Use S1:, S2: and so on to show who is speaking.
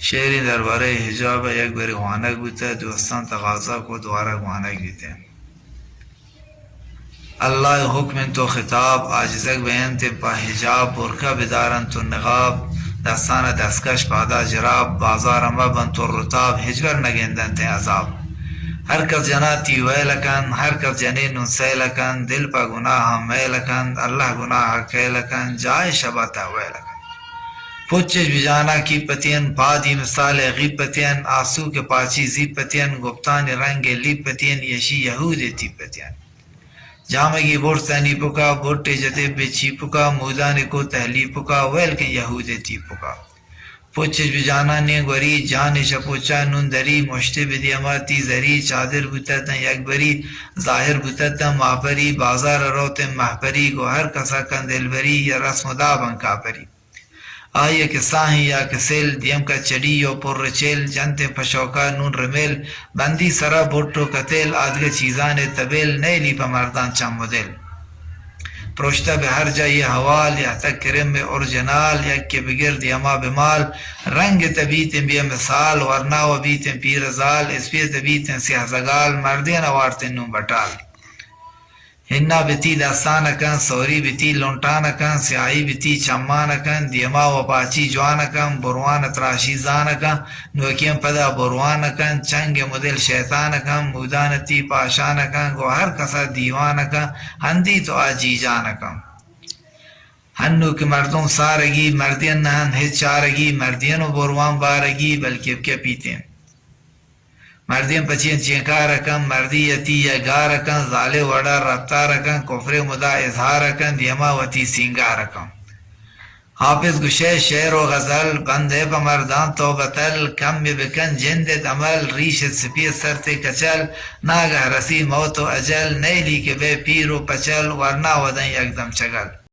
S1: شعری درباره حجاب یک بری خوانک بوده، دوستان تقاضا کو دوباره خوانک بیته. اللہ حکم تو خطاب عاجزک بیان تے پا حجاب برکا بدارن تو نقاب دستان دستکش پادا جراب بازار اما بن تو رتاب ہجگر نگیندن تے عذاب. ہر کس جنا تیوے لکن ہر کس جنی ننسے لکن دل پا گناہ میں لکن اللہ گناہ کے لکن جائے شبہ تاوے لکن. پچش بجانا کی پتین پادی مثال غیب پتین آسو کے پاچی زیب پتین گپتان رنگ لیب پتین یشی یہود تی پتین. جامگی بورتانی پکا بوٹے جتے بچی پکا مودان کو تحلی پکا ویل کے یہود تی پکا. پچش بجانا نے گوری جان شپوچا نون دری مشتے بدیماتی زری چادر بوتتا یک بری ظاہر بوتتا ماپری بازار روت محپری گو ہر کسا کن دل بری یا رسم دا بنکا پری. آئیے کہ ساہیں یا کسیل دیم کا چڑی یا پر رچیل جنتے پشوکا نون رمیل بندی سرا بوٹو کتیل آدھگا چیزان طبیل نیلی پا مردان چم مدل. پروشتہ بے ہر جائے حوال یا تک کرم بے اورجنال یک کے بگرد یما بمال رنگ طبیتیں بیا مثال ورنا و بیتیں پیر زال اس پی طبیتیں سیاہ زگال مردین وارتیں نون بٹال. ہنہ بتی داستانکن سوری بتی لونٹانکن سیاہی بتی چمانکن دیما و پاچی جوانکن بروان تراشی زانکن نوکیم پدا بروانکن چنگ مدل شیطانکن مودانتی پاشانکن گو ہر کسا دیوانکن ہندی تو آجی جانکن. ہنو کہ مردوں سارگی مردین نہن ہچ چارگی مردین و بروان بارگی بلکہ کیا پیتے ہیں. مردین پچین چینکارکن مردی یتی یا گارکن ظالے وڑا رفتارکن کفر مدا اظہارکن دیما وتی سینگارکن. حافظ گشے شعر و غزل بندے پا مردان تو بتل کم بکن جندت عمل ریشت سپی سرت کچل ناگہ رسی موت و اجل نیلی کے بے پیر و پچل ورنا ودن یک دم چگل.